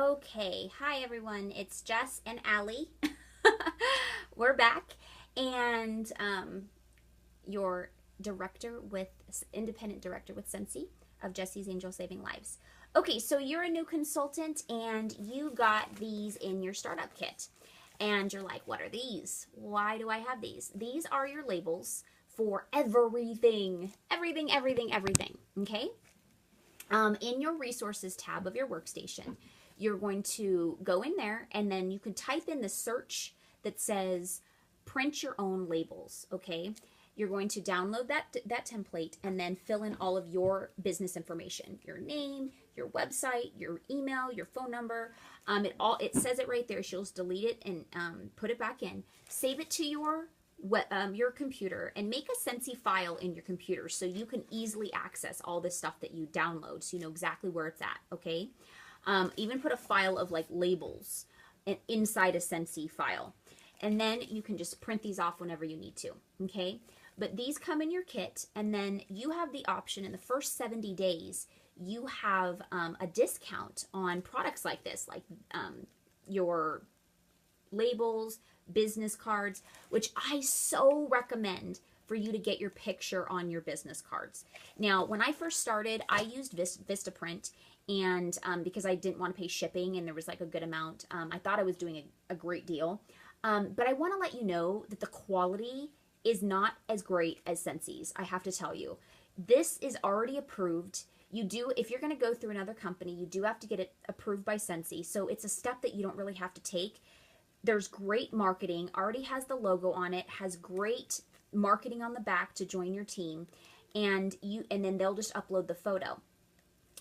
Okay, hi everyone. It's Jess and Allie. We're back, and your director with independent director with Scentsy of Jesse's Angel Saving Lives. Okay, so you're a new consultant, and you got these in your startup kit, and you're like, "What are these? Why do I have these?" These are your labels for everything, everything, everything, everything. Okay. In your resources tab of your workstation, you're going to go in there and then you can type in the search that says print your own labels. Okay. You're going to download that template and then fill in all of your business information, your name, your website, your email, your phone number. It says it right there. She'll just delete it and put it back in. Save it to your computer and make a Scentsy file in your computer so you can easily access all this stuff that you download, so you know exactly where it's at. Okay. Even put a file of like labels inside a Scentsy file, and then you can just print these off whenever you need to. Okay. But these come in your kit, and then you have the option in the first 70 days, you have a discount on products like this, like your labels, business cards, which I so recommend for you to get your picture on your business cards. Now, when I first started, I used Vistaprint, and because I didn't want to pay shipping and there was like a good amount, I thought I was doing a great deal. But I want to let you know that the quality is not as great as Scentsy's. I have to tell you, this is already approved. If you're going to go through another company, you do have to get it approved by Scentsy. So it's a step that you don't really have to take. There's great marketing, already has the logo on it, has great marketing on the back to join your team, and then they'll just upload the photo.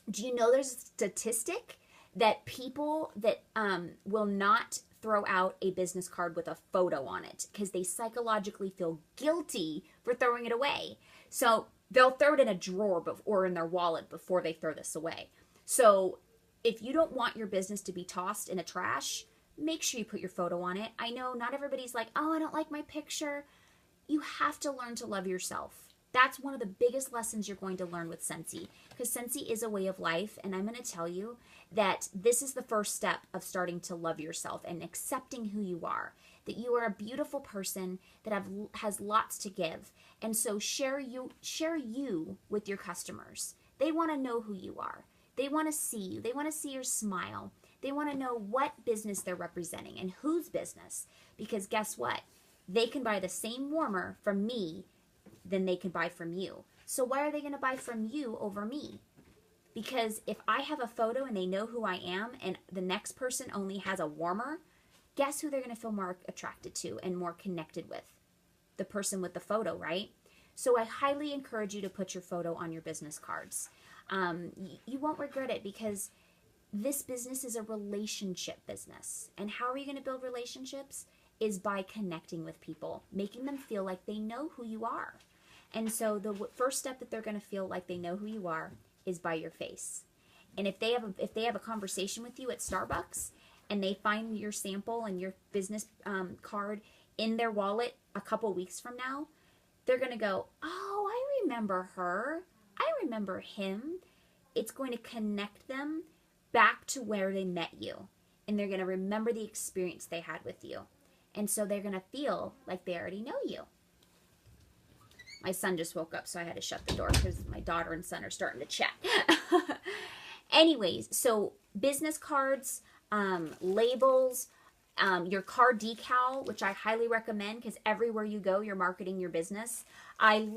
Do you know there's a statistic that people that will not throw out a business card with a photo on it because they psychologically feel guilty for throwing it away? So they'll throw it in a drawer or in their wallet before they throw this away. So if you don't want your business to be tossed in a trash, make sure you put your photo on it. I know not everybody's like, "Oh, I don't like my picture." You have to learn to love yourself. That's one of the biggest lessons you're going to learn with Scentsy, because Scentsy is a way of life, and I'm going to tell you that this is the first step of starting to love yourself and accepting who you are, that you are a beautiful person that has lots to give. And so share you with your customers. They want to know who you are. They want to see you. They want to see your smile. They want to know what business they're representing and whose business, because guess what? They can buy the same warmer from me than they can buy from you. So why are they going to buy from you over me? Because if I have a photo and they know who I am and the next person only has a warmer, guess who they're going to feel more attracted to and more connected with? The person with the photo, right? So I highly encourage you to put your photo on your business cards. You won't regret it, because this business is a relationship business. And how are you going to build relationships? Is by connecting with people, making them feel like they know who you are. And so the first step that they're going to feel like they know who you are is by your face. And if they have a conversation with you at Starbucks and they find your sample and your business card in their wallet a couple weeks from now, they're going to go, "Oh, I remember her. I remember him." It's going to connect them back to where they met you, and they're going to remember the experience they had with you. And so they're going to feel like they already know you. My son just woke up, so I had to shut the door because my daughter and son are starting to chat. Anyways, so business cards, labels, your card decal, which I highly recommend, because everywhere you go, you're marketing your business. I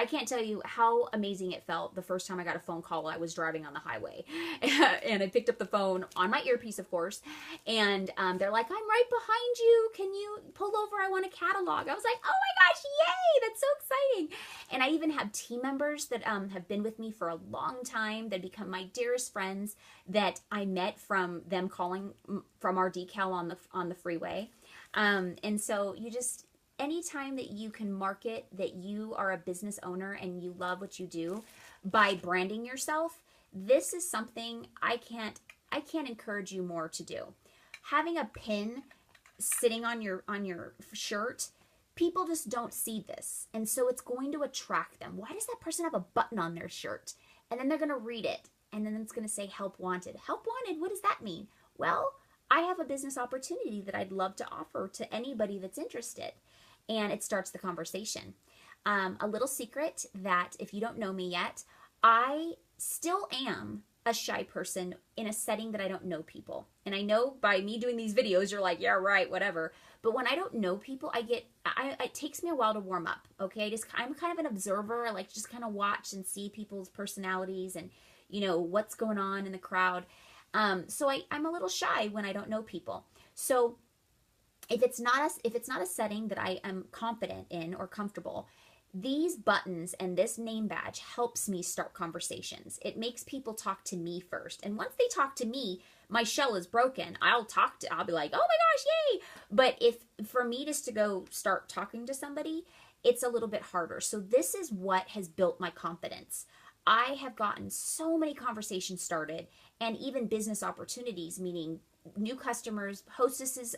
can't tell you how amazing it felt the first time I got a phone call while I was driving on the highway. And I picked up the phone on my earpiece, of course, and they're like, "I'm right behind you. Can you pull over? I want a catalog." I was like, "Oh my gosh, yay! That's so exciting." And I even have team members that have been with me for a long time that become my dearest friends that I met from them calling from our decal on the freeway. And so anytime that you can market that you are a business owner and you love what you do by branding yourself, this is something I can't encourage you more to do. Having a pin sitting on your shirt, people just don't see this, and so it's going to attract them. Why does that person have a button on their shirt? And then they're going to read it, and then it's going to say help wanted. Help wanted, what does that mean? Well, I have a business opportunity that I'd love to offer to anybody that's interested. And it starts the conversation. A little secret that if you don't know me yet, I still am a shy person in a setting that I don't know people. And I know by me doing these videos, you're like, yeah, right, whatever. But when I don't know people, it takes me a while to warm up, okay? I'm kind of an observer. I like to just kind of watch and see people's personalities and, what's going on in the crowd. So I'm a little shy when I don't know people. So if it's not a setting that I am confident in or comfortable, these buttons and this name badge helps me start conversations. It makes people talk to me first. And once they talk to me, my shell is broken. I'll be like, oh my gosh, yay. But if for me just to go start talking to somebody, it's a little bit harder. So this is what has built my confidence. I have gotten so many conversations started and even business opportunities, meaning new customers, hostesses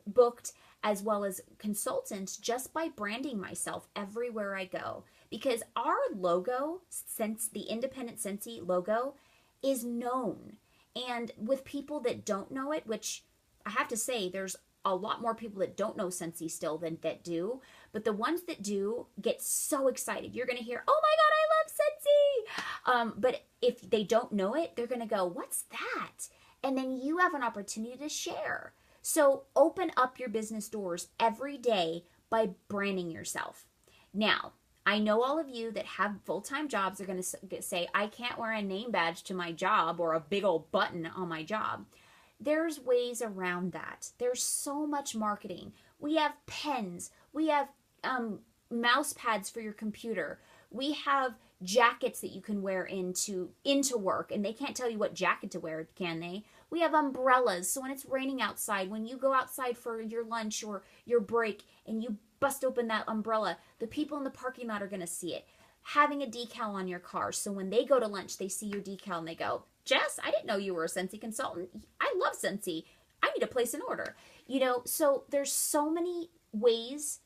booked, as well as consultants, just by branding myself everywhere I go. Because our logo, since the Independent Scentsy logo, is known. And with people that don't know it, which I have to say, there's a lot more people that don't know Scentsy still than that do. But the ones that do get so excited. You're going to hear, oh my God, I love Scentsy. But if they don't know it, they're going to go, what's that? And then you have an opportunity to share. So open up your business doors every day by branding yourself. Now, I know all of you that have full-time jobs are going to say, I can't wear a name badge to my job or a big old button on my job. There's ways around that. There's so much marketing. We have pens. We have mouse pads for your computer. We have jackets that you can wear into work, and they can't tell you what jacket to wear, can they? We have umbrellas, so when it's raining outside, when you go outside for your lunch or your break and you bust open that umbrella, the people in the parking lot are going to see it. Having a decal on your car, so when they go to lunch, they see your decal and they go, Jess, I didn't know you were a Scentsy consultant. I love Scentsy. I need to place an order. So there's so many ways.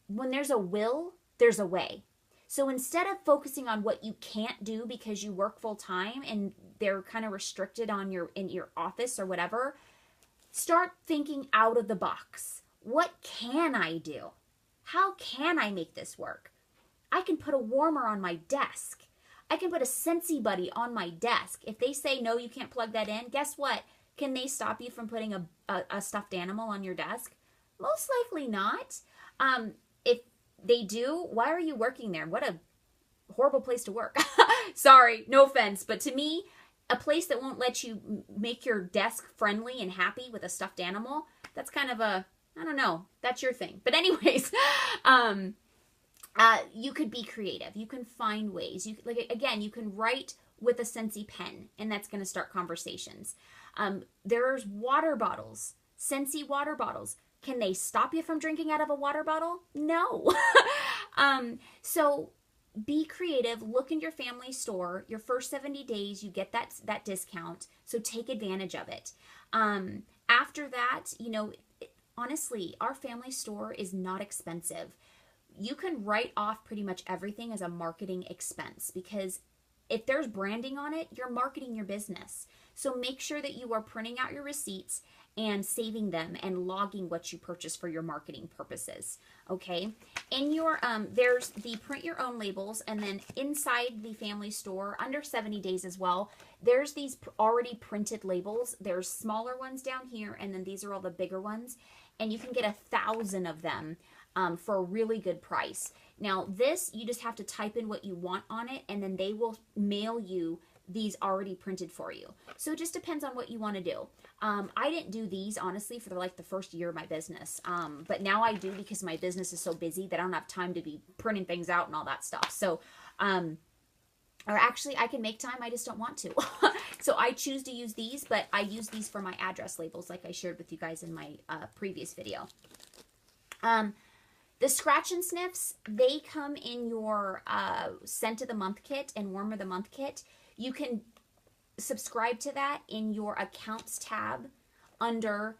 When there's a will, there's a way. So instead of focusing on what you can't do because you work full time and they're kind of restricted in your office or whatever, start thinking out of the box. What can I do? How can I make this work? I can put a warmer on my desk. I can put a Scentsy buddy on my desk. If they say, no, you can't plug that in, guess what? Can they stop you from putting a stuffed animal on your desk? Most likely not. If they do, why are you working there? What a horrible place to work. Sorry, no offense, but to me, a place that won't let you make your desk friendly and happy with a stuffed animal, that's kind of I don't know, that's your thing. But anyways, you could be creative. You can find ways. You can write with a Scentsy pen, and that's going to start conversations. There's water bottles, Scentsy water bottles. Can they stop you from drinking out of a water bottle? No. So be creative. Look in your family store. Your first 70 days, you get that discount. So take advantage of it. After that, honestly, our family store is not expensive. You can write off pretty much everything as a marketing expense because if there's branding on it, you're marketing your business. So make sure that you are printing out your receipts and saving them and logging what you purchase for your marketing purposes. Okay. In your, there's the print your own labels, and then inside the family store under 70 days as well, there's these already printed labels. There's smaller ones down here, and then these are all the bigger ones, and you can get 1,000 of them for a really good price. Now this, you just have to type in what you want on it, and then they will mail you these already printed for you. So it just depends on what you want to do. I didn't do these honestly for the first year of my business. But now I do because my business is so busy that I don't have time to be printing things out and all that stuff. So, or actually I can make time, I just don't want to. So I choose to use these, but I use these for my address labels like I shared with you guys in my previous video. The scratch and sniffs, they come in your scent of the month kit and warmer of the month kit. You can subscribe to that in your accounts tab under,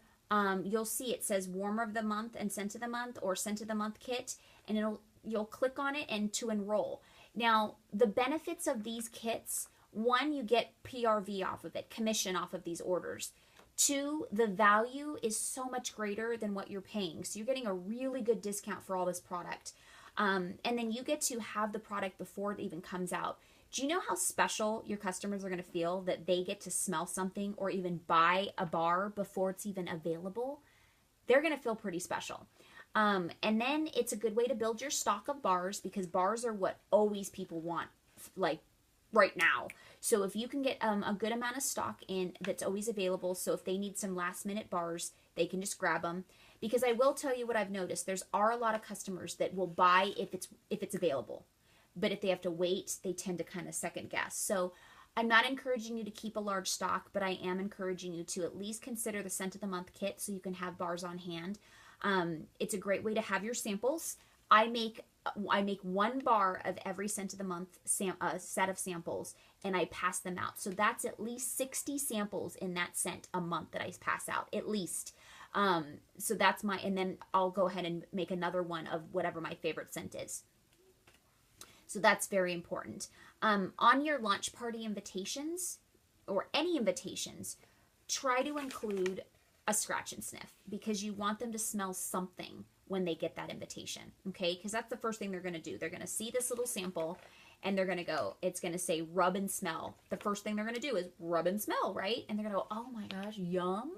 you'll see it says warmer of the month and scent of the month or scent of the month kit, and you'll click on it and to enroll. Now, the benefits of these kits One, you get PRV off of it, commission off of these orders. Two, the value is so much greater than what you're paying. So you're getting a really good discount for all this product. And then you get to have the product before it even comes out. Do you know how special your customers are going to feel that they get to smell something or even buy a bar before it's even available? They're going to feel pretty special. And then it's a good way to build your stock of bars, because bars are what always people want, like right now. So if you can get a good amount of stock in that's always available, so if they need some last minute bars, they can just grab them. Because I will tell you what I've noticed, are a lot of customers that will buy if it's available, but if they have to wait, they tend to kind of second guess. So I'm not encouraging you to keep a large stock, but I am encouraging you to at least consider the Scent of the Month kit so you can have bars on hand. It's a great way to have your samples. I make 1 bar of every Scent of the Month set of samples, and I pass them out. So that's at least 60 samples in that scent a month that I pass out, at least. So that's and then I'll go ahead and make another one of whatever my favorite scent is. So that's very important. On your launch party invitations, or any invitations, try to include a scratch and sniff, because you want them to smell something when they get that invitation, okay? Because that's the first thing they're going to do. They're going to see this little sample, and they're going to go, it's going to say rub and smell. The first thing they're going to do is rub and smell, right? And they're going to go, oh my gosh, yum.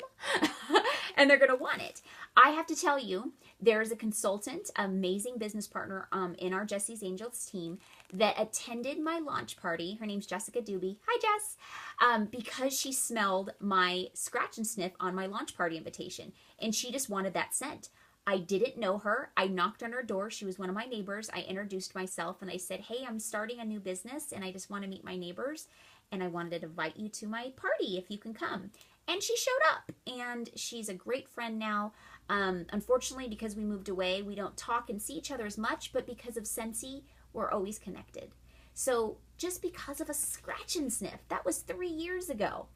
And they're going to want it. I have to tell you, there's a consultant, amazing business partner in our Jesse's Angels team that attended my launch party. Her name's Jessica Doobie. Hi, Jess. Because she smelled my scratch and sniff on my launch party invitation, and she just wanted that scent. I didn't know her. I knocked on her door. She was one of my neighbors. I introduced myself and I said, hey, I'm starting a new business and I just want to meet my neighbors, and I wanted to invite you to my party if you can come. And she showed up, and she's a great friend now. Unfortunately, because we moved away, we don't talk and see each other as much, but because of Scentsy, we're always connected. So just because of a scratch and sniff, that was 3 years ago,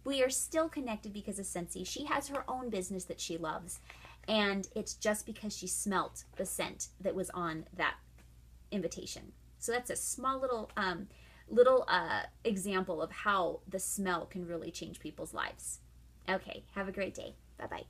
we are still connected because of Scentsy. She has her own business that she loves. And it's just because she smelt the scent that was on that invitation. So that's a small little example of how the smell can really change people's lives. Okay, have a great day. Bye-bye.